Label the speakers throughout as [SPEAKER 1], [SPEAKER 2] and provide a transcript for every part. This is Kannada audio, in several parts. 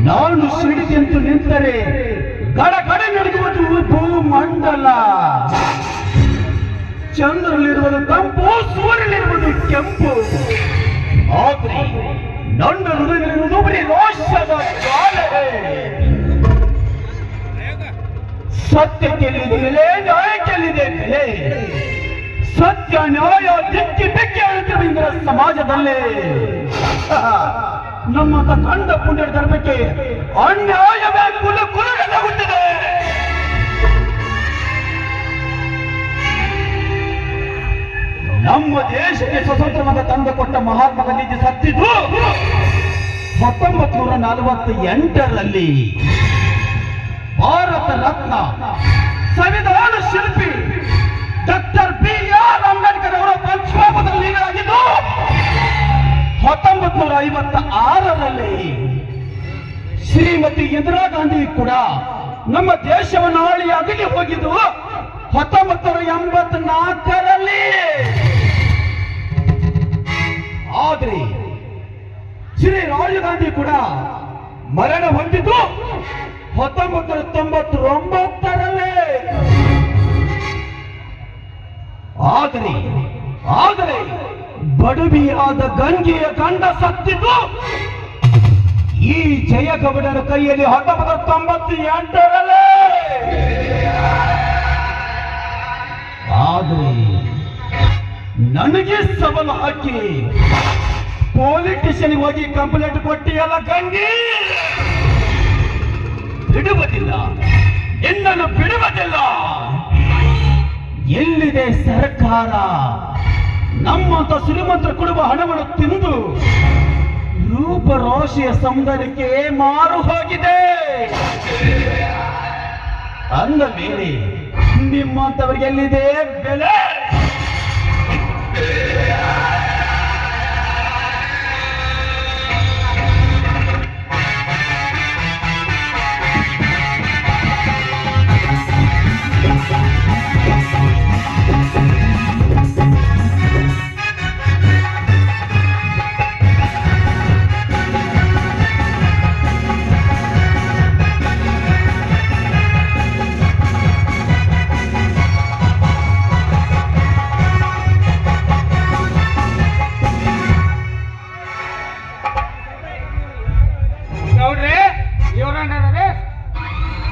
[SPEAKER 1] ನಾನು ಸಿಡಿದೆಂದು ನಿಂತರೆ ಗಡಗಡ ನಡೆಯುವುದು ಭೂಮಂಡಲ. ಚಂದ್ರನಲ್ಲಿರುವುದು ತಂಪು, ಸೂರ್ಯನಲ್ಲಿರುವುದು ಕೆಂಪು. ಆದ್ರೆ ನನ್ನ ಹೃದಯದಲ್ಲಿರುವುದು ಬರೀ ರೋಷದ ಜ್ವಾಲೆ. ಸತ್ಯಕ್ಕೆಲ್ಲಿದೆ ಬೆಲೆ, ನ್ಯಾಯಕ್ಕೆಲ್ಲಿದೆ ಬೆಲೆ. ಸತ್ಯ ನ್ಯಾಯ ದಿಕ್ಕಿ ಬೆಕ್ಕಿ ಆಳುತ್ತಿರುವ ಸಮಾಜದಲ್ಲಿ ನಮ್ಮಂತ ಕಂಡ ಪುಣ್ಯ ಧರ್ಮಕ್ಕೆ ಅನ್ಯಾಯವೇ ಕುಲುಕಲಾಗುತ್ತಿದೆ. ನಮ್ಮ ದೇಶಕ್ಕೆ ಸ್ವತಂತ್ರವಾದ ತಂದು ಕೊಟ್ಟ ಮಹಾತ್ಮ ಗಾಂಧೀಜಿ ಸತ್ತಿದ್ದು 1948ರಲ್ಲಿ. ಭಾರತ ರತ್ನ ಸಂವಿಧಾನ ಶಿಲ್ಪಿ ಡಾಕ್ಟರ್ BR ಅಂಬೇಡ್ಕರ್ ಅವರ ಪಂಚಮದಲ್ಲಿ ಲೀನರಾಗಿದ್ದು 1956ರಲ್ಲಿ. ಶ್ರೀಮತಿ ಇಂದಿರಾ ಗಾಂಧಿ ಕೂಡ ನಮ್ಮ ದೇಶವನ್ನು ಆಳಿ ಅಗಲಿ ಹೋಗಿದ್ದು 1984ರಲ್ಲಿ. ಆದ್ರೆ ಶ್ರೀ ರಾಜೀವ್ ಗಾಂಧಿ ಕೂಡ ಮರಣ ಹೊಂದಿದ್ದು 1999ರಲ್ಲಿ. ಆದರೆ ಬಡವಿಯಾದ ಗಂಗೆಯ ಗಂಡ ಸತ್ತಿದ್ದು ಈ ಜಯಗೌಡರ ಕೈಯಲ್ಲಿ 1998ರಲ್ಲಿ. ಆದರೆ ನನಗೆ ಸವಾಲು ಹಾಕಿ ಪೊಲೀಸ್ ಸ್ಟೇಷನ್ಗೆ ಹೋಗಿ ಕಂಪ್ಲೇಂಟ್ ಕೊಟ್ಟಿಯಲ್ಲ ಗಂಗೆ, ಬಿಡುವುದಿಲ್ಲ, ನಿನ್ನನ್ನು ಬಿಡುವುದಿಲ್ಲ. ಎಲ್ಲಿದೆ ಸರ್ಕಾರ? ನಮ್ಮಂತ ಶ್ರೀಮಂತರ ಕೊಡುವ ಹಣವನ್ನು ತಿಂದು ರೂಪರಾಶಿಯ ಸೌಂದರ್ಯಕ್ಕೆ ಮಾರು ಹೋಗಿದೆ. ಅಂದ ಮೇಲೆ ನಿಮ್ಮಂತವರಿಗೆ ಎಲ್ಲಿದೆ ಬೆಲೆ?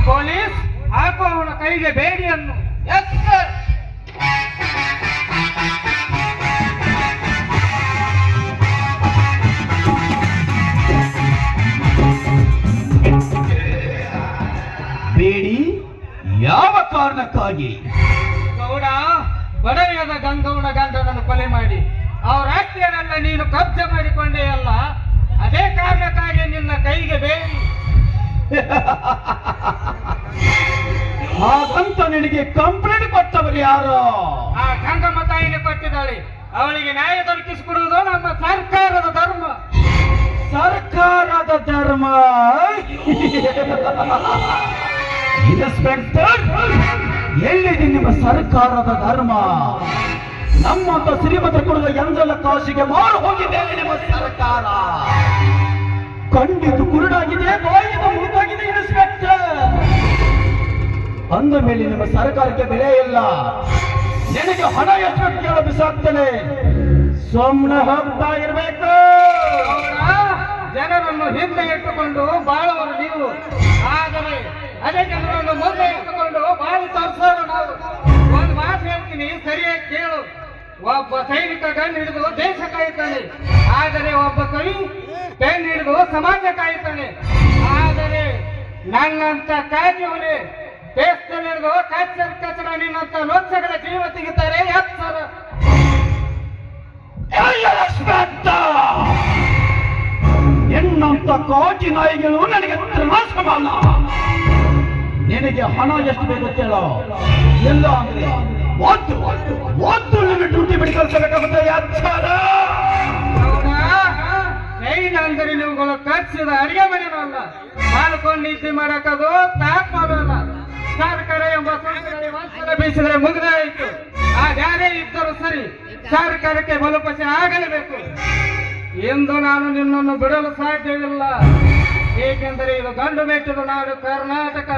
[SPEAKER 2] ಪೊಲೀಸ್ ಹಾಕುವ ಅವನ ಕೈಗೆ ಬೇಡಿಯನ್ನು. Yes sir.
[SPEAKER 1] ಬೇಡಿ ಯಾವ ಕಾರಣಕ್ಕಾಗಿ?
[SPEAKER 2] ಗೌಡ, ಬಡವಿಯಾದ ಗಂಗೌಡ ಗಂಡನನ್ನು ಕೊಲೆ ಮಾಡಿ ಅವರ ಆಸ್ತಿಯನ್ನೆಲ್ಲ ನೀನು ಕಬ್ಜೆ ಮಾಡಿಕೊಂಡೇ ಅಲ್ಲ, ಅದೇ ಕಾರಣಕ್ಕಾಗಿ ನಿನ್ನ ಕೈಗೆ ಬೇಡಿ.
[SPEAKER 1] ಹಾಗಂತ ನಿನಗೆ ಕಂಪ್ಲೇಂಟ್ ಕೊಟ್ಟವರು ಯಾರು?
[SPEAKER 2] ಆ ಗಂಗಮ್ಮ ತಾಯಿನೇ ಕೊಟ್ಟಿದ್ದಾಳೆ. ಅವಳಿಗೆ ನ್ಯಾಯ ದೊರಕಿಸಿಕೊಡುವುದು ನಮ್ಮ ಸರ್ಕಾರದ ಧರ್ಮ.
[SPEAKER 1] ಸರ್ಕಾರದ ಧರ್ಮ? ಇನ್ಸ್ಪೆಕ್ಟರ್, ಎಲ್ಲಿದೆ ನಿಮ್ಮ ಸರ್ಕಾರದ ಧರ್ಮ? ನಮ್ಮಂತ ಶ್ರೀಮಂತರ ಕೊಡುವ ಎಂದೆಲ್ಲ ಕಾಶಿಗೆ ಮಾರು ಹೋಗಿದೆ ನಿಮ್ಮ ಸರ್ಕಾರ. ಕಂಡಿದ್ದು ಕುರುಡಾಗಿದೆ, ಬಾಯಿದು ಮುರಿದಾಗಿದೆ ಇನ್ಸ್ಪೆಕ್ಟರ್. ಅಂದ ಮೇಲೆ ನಿಮ್ಮ ಸರ್ಕಾರಕ್ಕೆ ಬೆಲೆ ಇಲ್ಲ. ನಿನಗೆ ಹಣ ಎಷ್ಟು ಕೇಳ ಬಿಸಾಕ್ತೇನೆ, ಸುಮ್ಮನೆ ಹೋಗ್ತಾ ಇರಬೇಕು.
[SPEAKER 2] ಜನರನ್ನು ಹಿಂದೆ ಇಟ್ಟುಕೊಂಡು ಬಾಳುವರು ನೀವು, ಆದರೆ ಅದೇ ಜನರನ್ನು ಮುಂದೆ ಇಟ್ಟುಕೊಂಡು ಬಾಳಿ ತೋರಿಸೋರು ನಾವು. ಒಂದು ಮಾತು ಹೇಳ್ತೀನಿ, ಸರಿಯಾಗಿ ಕೇಳು. ಒಬ್ಬ ಸೈನಿಕ ಗನ್ ಹಿಡಿದು ದೇಶ ಕಾಯುತ್ತಾನೆ, ಆದರೆ ಒಬ್ಬ ಕವಿ ಪೆನ್ ಹಿಡಿದು ಸಮಾಜ ಕಾಯುತ್ತಾನೆ. ಆದರೆ ನನ್ನಂತ ಕಾಜಿಯವರೇ ದೇಶದಲ್ಲಿ ಹಿಡಿದು ಕಚ್ಚಡ ನಿನ್ನಂತ ಲೋಚಗಳ ಜೀವ ತೆಗಿತಾರೆ. ಎತ್ತರ
[SPEAKER 1] ಎನ್ನಂತ ಕಾಜಿ ನಾಯಿಗಳು ನನಗೆ ತ್ರಾಸವಲ್ಲ. ನಿನಗೆ ಹಣ ಎಷ್ಟು ಬೇಕು ಕೇಳೋ, ಎಲ್ಲ ಅಂದ್ರೆ ಒಂದು ಡ್ಯೂಟಿ ಬಿಡಿ ಕಳಿಸಬೇಕಾಗುತ್ತೆ.
[SPEAKER 2] ಜೈನ್ ಅಂದರೆ ನೀವುಗಳು ಕಚ್ಚಿದ ಅಡಿಗೆ ಮನೆಯಲ್ಲ, ಮಾಡ್ಕೊಂಡು ನೀತಿ ಮಾಡಕ್ಕದು ತಾಕ್ ಮಾಡೋಲ್ಲ. ಸರ್ಕಾರ ಎಂಬ ಸಂಸ್ಥೆ ಒಂದ್ಸಲ ಬೀಸಿದ್ರೆ ಮುಗಿದಾಯಿತು. ಆ ಯಾರೇ ಇದ್ದರೂ ಸರಿ, ಸರ್ಕಾರಕ್ಕೆ ಬಲಪಶೆ ಆಗಲೇಬೇಕು. ಎಂದು ನಾನು ನಿನ್ನನ್ನು ಬಿಡಲು ಸಾಧ್ಯವಿಲ್ಲ. ಏಕೆಂದರೆ ಇದು ಗಂಡು ಮೆಟ್ಟಿದ ನಾಡು ಕರ್ನಾಟಕ.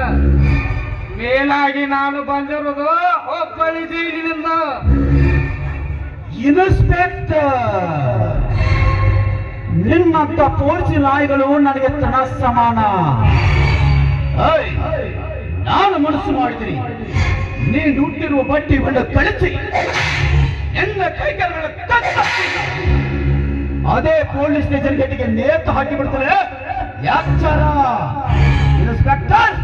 [SPEAKER 2] ಮೇಲಾಗಿ ನಾನು ಬಂದಿರುವುದು ಹುಬ್ಬಳ್ಳಿ ಜೈಲಿನಿಂದ.
[SPEAKER 1] ಇನ್ಸ್ಪೆಕ್ಟರ್, ನಿನ್ನಂತ ಪೋರ್ಚಿ ನಾಯಿಗಳು ನನಗೆ ತನ ಸಮಾನ. ಏಯ್, ನಾನು ಮನಸ್ಸು ಮಾಡಿದ್ದೀನಿ, ನೀನು ಹುಟ್ಟಿರುವ ಬಟ್ಟಿ ಬಂಡ ಕಳಿಸಿ ಎಲ್ಲ ಕೈಕಾಲುಗಳ ಕತ್ತರಿಸಿ ಅದೇ ಪೊಲೀಸ್ ಸ್ಟೇಷನ್ ಗೇಟಿಗೆ ನೇತು ಹಾಕಿ ಬಿಡ್ತಾರೆ. ಯಾಚಾರ ಇನ್ಸ್ಪೆಕ್ಟರ್,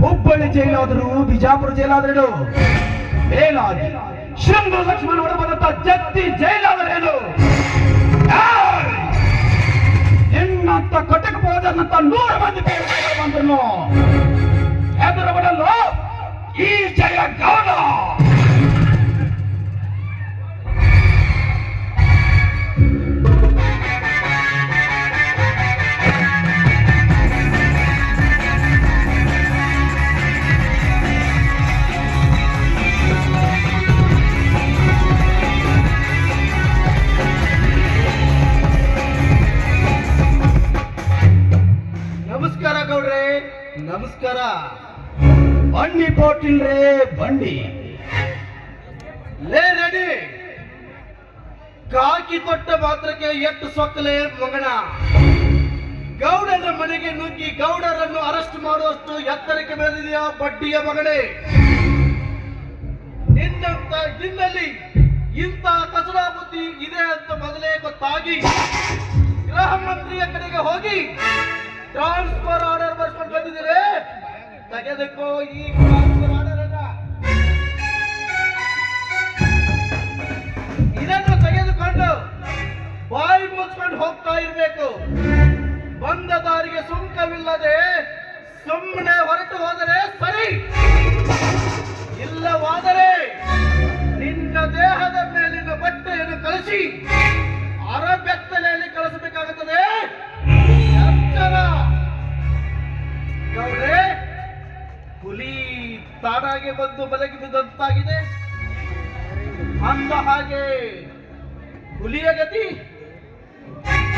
[SPEAKER 1] ಹುಬ್ಬಳ್ಳಿ ಜೈಲಾದರೂ ಬಿಜಾಪುರ ಜೈಲಾದ್ರೇನು, ಮೇಲಾಗಿ ಶೃಂಗ ಲಕ್ಷ್ಮಣ ಹೊರಬಂದಂತ ಜತ್ತಿ ಜೈಲಾದರೇನು? ನಿನ್ನಂತ ಕಟಕ ಹೋದಂತ 100 ಮಂದಿ ಬಂದ್ರು ಹೆದರಬಡಲು ಈ ಜಯ ಗೌಡ.
[SPEAKER 2] ನಮಸ್ಕಾರ ಗೌಡ್ರೆ. ನಮಸ್ಕಾರ.
[SPEAKER 1] ಬಂಡಿ ಪೋಟಿಲ್ರೇ ಬಂಡಿ.
[SPEAKER 2] ಲೇ ರೆಡಿ, ಕಾಕಿ ತೊಟ್ಟ ಮಾತ್ರಕ್ಕೆ ಎಷ್ಟು ಸೊಕ್ಕಲೆ ಮಗನ. ಗೌಡನ ಮನೆಗೆ ನುಗ್ಗಿ ಗೌಡರನ್ನು ಅರೆಸ್ಟ್ ಮಾಡುವಷ್ಟು ಎತ್ತರಕ್ಕೆ ಬೆಳೆದಿದೆಯಾ ಬಡ್ಡಿಯ ಮಗನೇ? ನಿನ್ನಲ್ಲಿ ಇಂಥ ಕಚಡ ಬುದ್ಧಿ ಇದೆ ಅಂತ ಮೊದಲೇ ಗೊತ್ತಾಗಿ ಗೃಹ ಮಂತ್ರಿಯ ಕಡೆಗೆ ಹೋಗಿ ಟ್ರಾನ್ಸ್ಫರ್ ಆರ್ಡರ್ ಬರ್ಸ್ಕೊಂಡು ಬಂದಿದ್ದೀರಿ. ತೆಗೆದುಕೋ ಈ ಟ್ರಾನ್ಸ್ಫರ್ ಆರ್ಡರ್ ಅನ್ನ. ಇದನ್ನು ತೆಗೆದುಕೊಂಡು ಬಾಯಿ ಮುಚ್ಕೊಂಡು ಹೋಗ್ತಾ ಇರಬೇಕು. ಬಂದ ದಾರಿಗೆ ಸುಂಕವಿಲ್ಲದೆ ಸುಮ್ಮನೆ ಹೊರಟು ಹೋದರೆ ಸರಿ, ಇಲ್ಲವಾದರೆ ನಿನ್ನ ದೇಹದ ಮೇಲಿನ ಬಟ್ಟೆಯನ್ನು ಕಳಿಸಿ ಅರಬೆತ್ತಲೆಯಲ್ಲಿ ಕಳಿಸಬೇಕಾಗುತ್ತದೆ. ಗೌಡ್ರೆ, ಹುಲಿ ತಾನಾಗೆ ಬಂದು ಬಲಗಿ ಬಿದ್ದಂತಾಗಿದೆ. ಅಂದ ಹಾಗೆ ಹುಲಿಯ ಗತಿ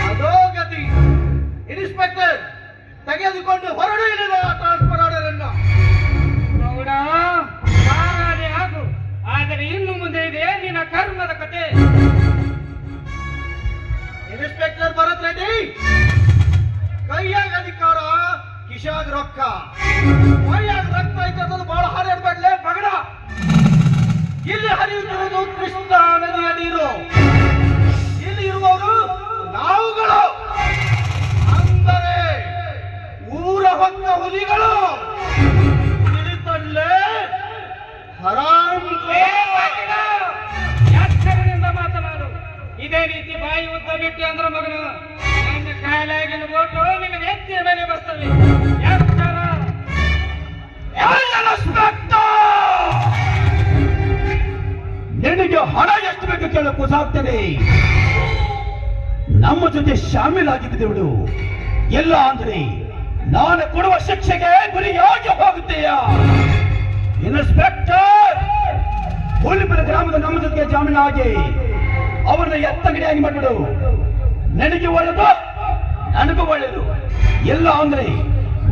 [SPEAKER 2] ಅದೋ ಗತಿ. ಇನ್ಸ್ಪೆಕ್ಟರ್, ತೆಗೆದುಕೊಂಡು ಹೊರಡು ಇಲ್ಲಿನ ಟ್ರಾನ್ಸ್ಫರ್ ಆರ್ಡರ್ ಅನ್ನು. ಗೌಡ, ಆಗು, ಆದರೆ ಇನ್ನು ಮುಂದೆ ಇದೆ ನಿನ್ನ ಕರ್ಮದ ಕತೆ. ಇನ್ಸ್ಪೆಕ್ಟರ್ ಭರತ್ ರೆಡ್ಡಿ, ಕೈಯಾಗ ಅಧಿಕಾರ, ಕಿಶಾಗ ರೊಕ್ಕ. ಕೈಯಾಗ ರಕ್ತ ಐತೆ ಅನ್ನೋದು ಬಹಳ ಹರಿಯಡ್ಬೇಡ್ಲೆ ಮಗನ. ಇಲ್ಲಿ ಹರಿಯುತ್ತಿರುವುದು ಕೃಷ್ಣಾ ನದಿಯ ನೀರು. ಇಲ್ಲಿ ಇರುವವರು ನಾವುಗಳು, ಅಂದರೆ ಊರ ಹೊಕ್ಕ ಹುಲಿಗಳು. ತಿಳಿತಲ್ಲೇ ಹರಾಮ್. ಎಚ್ಚರದಿಂದ ಮಾತನಾಡು. ಇದೇ ರೀತಿ ಬಾಯಿ ಉದ್ದ ಬಿಟ್ಟು ಅಂದ್ರ ಮಗನು ನನ್ನ ಕಾಲಾಗಿನ ಓಟು ನಿನ್ನ ನೆತ್ತಿಯ ಮೇಲೆ ಬರ್ತವೆ. ಎಚ್ಚರ.
[SPEAKER 1] ನಿನಗೆ ಹಣ ಎಷ್ಟು ಬೇಕು ಕೇಳ ಕುಸಾಗ್ತೇನೆ. ನಮ್ಮ ಜೊತೆ ಶಾಮೀಲಾಗಿದ್ದು ಎಲ್ಲ ಅಂದ್ರೆ ನಾನು ಕೊಡುವ ಶಿಕ್ಷೆಗೆ ಗುರಿಯಾಗಿ ಹೋಗುತ್ತೀಯಾ? ಇನ್ಸ್ಪೆಕ್ಟರ್, ಹುಲಿಪುರ ಗ್ರಾಮದ ನಮ್ಮ ಜೊತೆಗೆ ಜಾಮೀನಾಗಿ ಅವರನ್ನ ಎತ್ತಂಗಡಿಯಾಗಿ ಮಾಡಿಬಿಡು. ನನಗೆ ಒಳ್ಳೆದು, ನನಗೂ ಒಳ್ಳೆದು. ಎಲ್ಲ ಅಂದ್ರೆ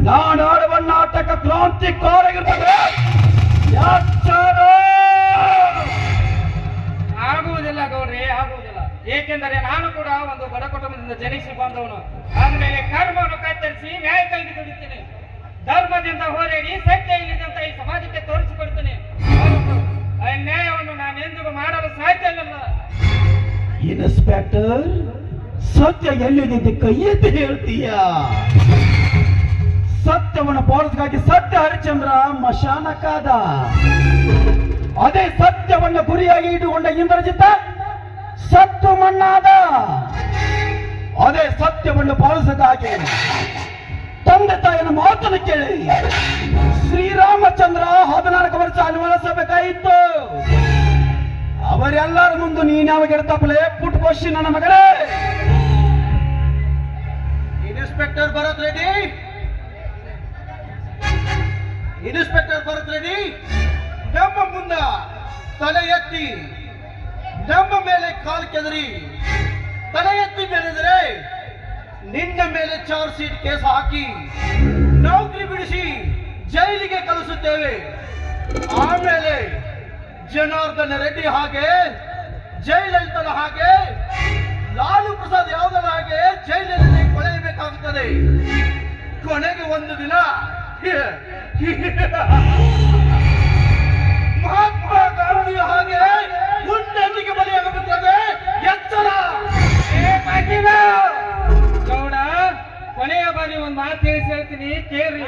[SPEAKER 1] ನಾಡಾಡುವ ನಾಟಕ ಕ್ರಾಂತಿಕಾರಾಗಿರ್ತದೆ.
[SPEAKER 2] ಆಗುವುದಿಲ್ಲ ಗೌಡ್ರಿ, ಆಗುವುದಿಲ್ಲ. ಏಕೆಂದರೆ ನಾನು ಕೂಡ ಒಂದು ಬಡ ಕುಟುಂಬದಿಂದ ಜನಿಸಿ ಬಂದವನು. ಆದ್ಮೇಲೆ ಕರ್ಮವನ್ನು ಕತ್ತರಿಸಿ ನ್ಯಾಯಕ್ಕಾಗಿ ದುಡಿತೇನೆ. ಧರ್ಮದಿಂದ ಹೋರಾಡಿ ಸತ್ಯ ಇಲ್ಲದಂತ ಈ ಸಮಾಜಕ್ಕೆ ತೋರಿಸಿಕೊಡ್ತೇನೆ. ಅನ್ಯಾಯವನ್ನು ನಾನು ಎಂದಿಗೂ ಮಾಡಲು ಸಾಧ್ಯವಿಲ್ಲ.
[SPEAKER 1] ಇನ್ಸ್ಪೆಕ್ಟರ್, ಸತ್ಯ ಎಲ್ಲಿದೆ ಕೈ ಎತ್ತಿ ಹೇಳ್ತೀಯ? ಸತ್ಯವನ್ನು ಪಾಲಿಸಗಾಗಿ ಸತ್ಯ ಹರಿಶ್ಚಂದ್ರ ಮಶಾನಕ್ಕಾದ. ಅದೇ ಸತ್ಯವನ್ನು ಗುರಿಯಾಗಿ ಇಟ್ಟುಕೊಂಡ ಇಂದ್ರಜಿತ ಸತ್ತು ಮಣ್ಣಾದ. ಅದೇ ಸತ್ಯವನ್ನು ಪಾಲಿಸಕ್ಕಾಗಿ ತಂದೆ ತಾಯಿನ ಮಾತನ್ನು ಕೇಳಿ ಶ್ರೀರಾಮಚಂದ್ರ 14 ವರ್ಷ ಅನುಭವಿಸಬೇಕಾಯಿತು. ಅವರೆಲ್ಲರ ಮುಂದೆ ನೀನ್ ಯಾವಾಗ ತಪ್ಪಲೆ ಪುಟ್ ಕ್ವಶನ್ ನನ್ನ ಮಗಳೇ.
[SPEAKER 2] ಇನ್ಸ್ಪೆಕ್ಟರ್ ಭರತ್ ರೆಡ್ಡಿ, ಇನ್ಸ್ಪೆಕ್ಟರ್ ಭರತ್ ರೆಡ್ಡಿ, ನಮ್ಮ ಮುಂದ ತಲೆ ಎತ್ತಿ ನಮ್ಮ ಮೇಲೆ ಕಾಲು ಕೆದರಿ
[SPEAKER 1] ತಲೆ ಎತ್ತಿ ಬೆಳೆದರೆ ನಿನ್ನ ಮೇಲೆ ಚಾರ್ಜ್ ಶೀಟ್ ಕೇಸ್ ಹಾಕಿ ನೌಕರಿ ಬಿಡಿಸಿ ಜೈಲಿಗೆ ಕಳಿಸುತ್ತೇವೆ. ಆಮೇಲೆ ಜನಾರ್ದನ ರೆಡ್ಡಿ ಹಾಗೆ, ಜಯಲಲಿತನ ಹಾಗೆ, ಲಾಲು ಪ್ರಸಾದ್ ಯಾದವ್ ಹಾಗೆ ಜೈಲಿನಲ್ಲಿ ಕೊಳೆಯಬೇಕಾಗುತ್ತದೆ. ಕೊನೆಗೆ ಒಂದು ದಿನ ಮಹಾತ್ಮ ಗಾಂಧಿಯ ಹಾಗೆ ಗುಂಡೆಂದಿಗೆ ಬಲಿಯಾಗುತ್ತದೆ. ಎಚ್ಚರ!
[SPEAKER 2] ಗೌಡ, ಕೊನೆಯ ಬಾರಿ ಒಂದು ಮಾತು ತಿಳಿಸಿ ಹೇಳ್ತೀನಿ, ಕೇಳ್ರಿ.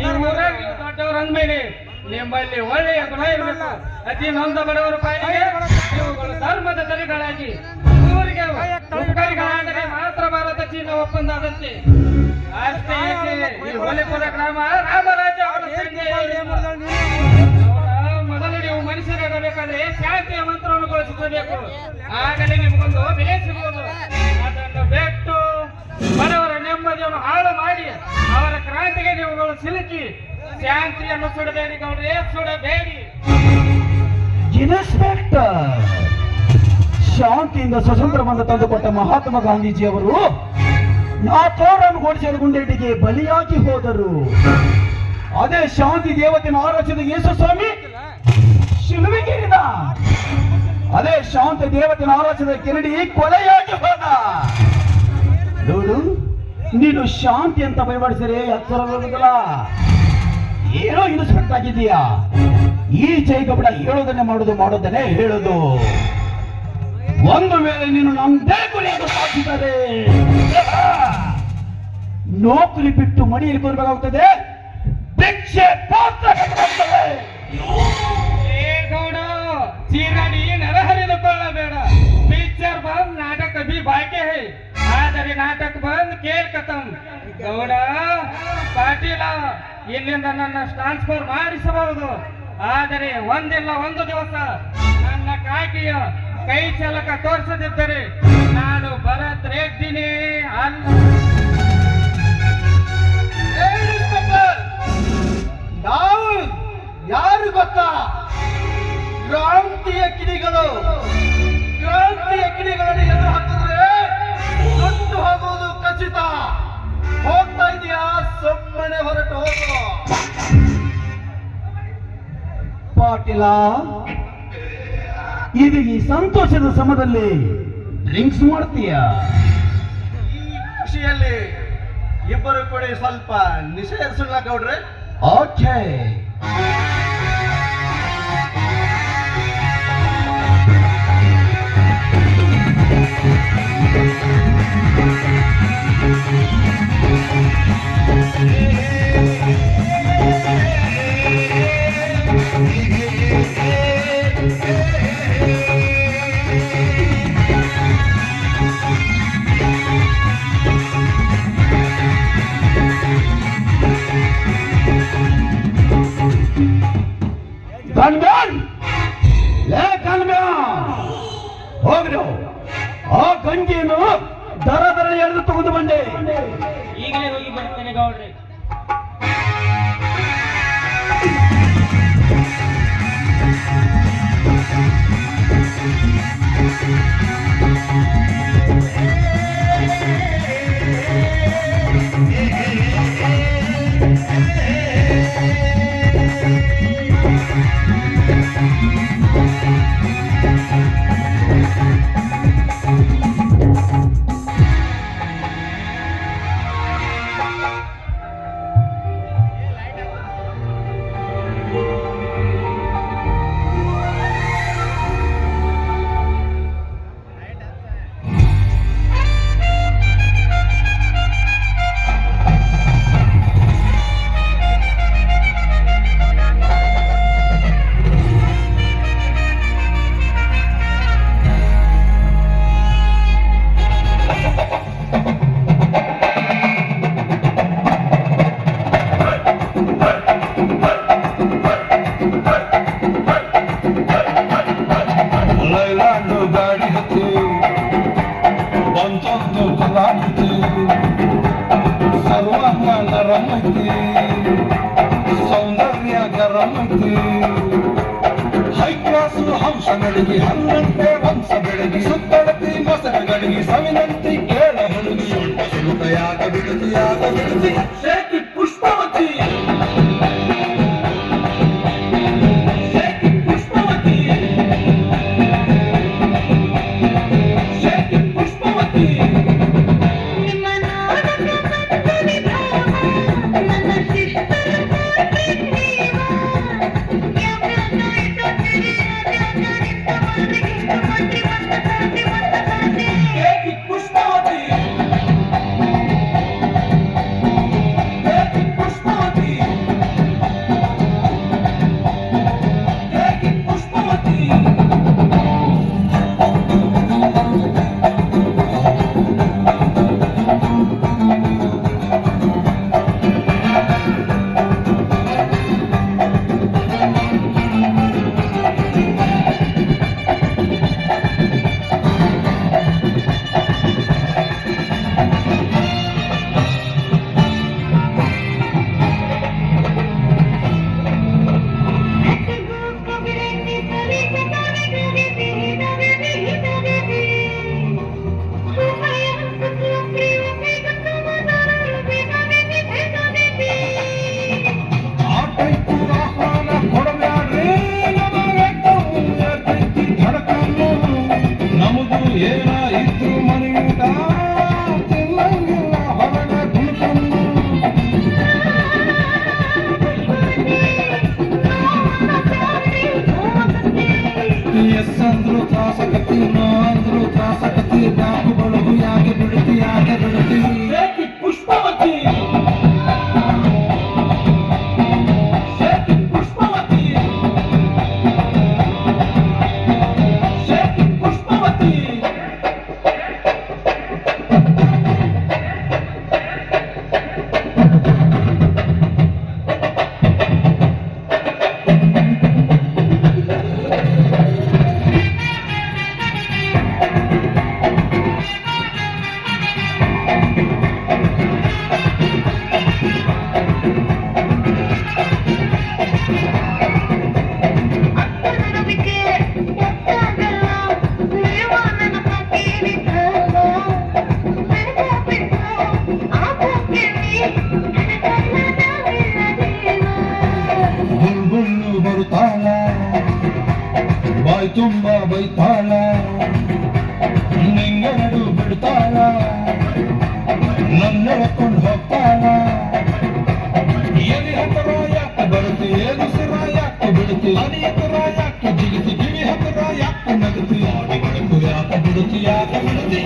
[SPEAKER 2] ಈ ಊರಾಗ ನೀವು ದೊಡ್ಡವ್ರು ಅಂದ್ಮೇಲೆ ನಿಮ್ಮಲ್ಲಿ ಒಳ್ಳೆಯ ಗುಣ ಇರಬೇಕು. ಅತಿ ನೊಂದ ಬಡವರ ಪಾಲಿಗೆ ಇವುಗಳು ಧರ್ಮದ ತಲೆಗಳಾಗಿ ಊರಿಗೆ ಉಪಕಾರಿಗಳಾದರೆ ಮಾತ್ರ ಭಾರತ ಚೀನಾ ಒಪ್ಪಂದ ಆದಂತೆ. ಅಷ್ಟೇ ಏಕೆ ಈ ಹೊಲೆಪುರ ಗ್ರಾಮ ರಾಮರಾಜ ಅವರ ಮೊದಲು ನೀವು ಮನುಷ್ಯರಾಗಬೇಕಾದ್ರೆ ಶಾಂತಿಯ ಮಂತ್ರವನ್ನು ಘೋಷಿಸಬೇಕು. ಆಗಲೇ ನಿಮಗೊಂದು ಬೆಲೆ ಸಿಗುವುದು. ಅದನ್ನು ಬಿಟ್ಟು ಬಡವರ ನೆಮ್ಮದಿಯನ್ನು ಹಾಳು ಮಾಡಿ ಅವರ ಕ್ರಾಂತಿಗೆ ನೀವುಗಳು ಸಿಲುಕಿ ಶಾಂತಿಯನ್ನು ಸುಡಬೇಡಿ ಗೌಡ್ರೆ, ಸುಡಬೇಡಿ.
[SPEAKER 1] ಇನ್ಸ್ಪೆಕ್ಟರ್, ಶಾಂತಿಯಿಂದ ಸ್ವತಂತ್ರವನ್ನು ತಂದುಕೊಟ್ಟ ಮಹಾತ್ಮ ಗಾಂಧೀಜಿಯವರು ನಾಥೋರನ್ನು ಗೋಡಿಸಿದ ಗುಂಡೇಟಿಗೆ ಬಲಿಯಾಗಿ ಹೋದರು. ಅದೇ ಶಾಂತಿ ದೇವತೆಯನ್ನು ಆರಾಧಿಸಿದ ಯೇಸು ಸ್ವಾಮಿ ಶಿಲುಬೆಗೇರಿದ. ಅದೇ ಶಾಂತಿ ದೇವತೆಯನ್ನು ಆರಾಧಿಸಿದ ಕೆನಡಿ ಕೊಲೆಯಾಗಿ ಹೋದ. ನೋಡು, ನೀನು ಶಾಂತಿ ಅಂತ ಭಯಪಡಿಸಿದರೆ ಎಚ್ಚರವಿರುವುದಿಲ್ಲ. ಏನೋ ಇನ್ಸ್ಪೆಕ್ಟರ್ ಆಗಿದ್ದೀಯಾ? ಈ ಜೈಗಬಡ ಹೇಳೋದನ್ನೇ ಮಾಡೋದನ್ನೇ ಹೇಳೋದು. ಒಂದು ವೇಳೆ ನೀನು ನಮ್ದೇ ಗುರಿಯನ್ನು ಸಾಧಿಸಿದರೆ ನೌಕರಿ ಬಿಟ್ಟು ಮನೆಯಲ್ಲಿ ಬರಬೇಕಾಗುತ್ತದೆ. ಭಿಕ್ಷೆ ಪಾತ್ರ ಕಟ್ಟುತ್ತದೆ.
[SPEAKER 2] ಗೌಡ, ಚೀರಡಿ ನರಹರಿದುಕೊಳ್ಳಬೇಡ. ಪಿಕ್ಚರ್ ಬಂದ್ ನಾಟಕ भी ಬಾಕಿ है, ಆದರೆ ನಾಟಕ ಬಂದ್ ಕೇಳ್ ಖತಮ್. ಗೌಡ ಪಾಟೀಲ, ಇಲ್ಲಿಂದ ನನ್ನ ಟ್ರಾನ್ಸ್ಫರ್ ಮಾಡಿಸಬಹುದು. ಆದರೆ ಒಂದಿಲ್ಲ ಒಂದು ದಿವಸ ನನ್ನ ಕಾಕಿಯ ಕೈ ಚಾಲಕ ತೋರಿಸದಿದ್ದರೆ ನಾನು ಭರತ್ ರೆಡ್ಡಿನೇ ಅಲ್ಲ.
[SPEAKER 1] ನಾವು ಯಾರು ಗೊತ್ತಾ? ಕ್ರಾಂತಿಯ ಕಿಡಿಗಳು. ಕ್ರಾಂತಿಯ ಕಿಡಿಗಳನ್ನು ಎದುರು ಹಾಕಿದ್ರೆ ಸುಟ್ಟು ಹೋಗುವುದು ಖಚಿತ. ಹೋಗ್ತಾ ಇದೆಯಾ? ಸುಮ್ಮನೆ ಹೊರಟು ಹೋಗು. ಪಾಟೀಲ, ಇದು ಈ ಸಂತೋಷದ ಸಮಯದಲ್ಲಿ ಡ್ರಿಂಕ್ಸ್ ಮಾಡ್ತೀಯ? ಈ ಖುಷಿಯಲ್ಲಿ ಇಬ್ಬರು ಕೂಡ ಸ್ವಲ್ಪ ನಿಷೇಧಿಸಲ್ಲ ಗೌಡ್ರೆ. ಓಕೆ. ಹೋಗ್ರಿ, ಆ ಗಂಗೆಯನ್ನು ದರ ಎಳೆದು ತಗೊಂಡು ಬಂದೆ.
[SPEAKER 2] ಈಗಲೇ ಹೋಗಿ ಬರ್ತೇನೆ ಗೌಡ್ರೆ.
[SPEAKER 3] ಸೌಂದರ್ಯ ಗರಮತಿ ಹೈ ಕ್ಲಾಸು ಹಂಸ ಬೆಳಗಿ ಹಂಗಂತೆ ವಂಶ ಬೆಳಗಿ ಸುತ್ತಳತಿ ಮೊಸರು ಗಡಿಗೆ ಸವಿನ ಬಿಡುತ್ತಿ ಯಾಕ ಬಿಡುತ್ತಿ
[SPEAKER 1] ಶೇಖಿ ಪುಷ್ಪವತಿ
[SPEAKER 3] ಏನಾಯಿತು ಮನೆಯೂಟ ತಿನ್ನಂಗಿಲ್ಲ ಹೊರಗ ಕುಳ್ಕೊಂಡು ಎಸ್ ಅಂದ್ರು ತ್ರಾಸಕತಿ ನೋ ಅಂದ್ರು ತ್ರಾಸಕತಿ ದಾಪುಗಳು ಯಾಕೆ ಬಿಡುತ್ತಿ ಯಾಕೆ ಬಿಡುತ್ತಿ
[SPEAKER 1] ಶೇಖಿ ಪುಷ್ಪವತಿ
[SPEAKER 3] ಬುಲ್ಬುಲ್ಲು ಬರುತ್ತಾಳ ಬಾಯ್ ತುಂಬ ಬೈತಾಳ ನಿಂಗೆರಡು ಬಿಡ್ತಾಳ ನನ್ನೆಳಕೊಂಡು ಹೋಗ್ತಾಳ ಎಲಿ ಹತ್ತಿರ ಯಾಕೆ ಬರುತ್ತಿ ಏದುಸಿರ ಯಾಕೆ ಬಿಡುತ್ತಿ ಅಡಿ ಹತ್ತಿರ ಯಾಕೆ ಜಿಗಿತಿ ಕಿವಿ ಹತ್ತಿರ ಯಾಕೆ ನಗುತ್ತಿ ಆಡಿ ಬಡಕು ಯಾಕೆ ಬಿಡುತ್ತಿ ಯಾಕೆ ಬಿಡುತ್ತಿ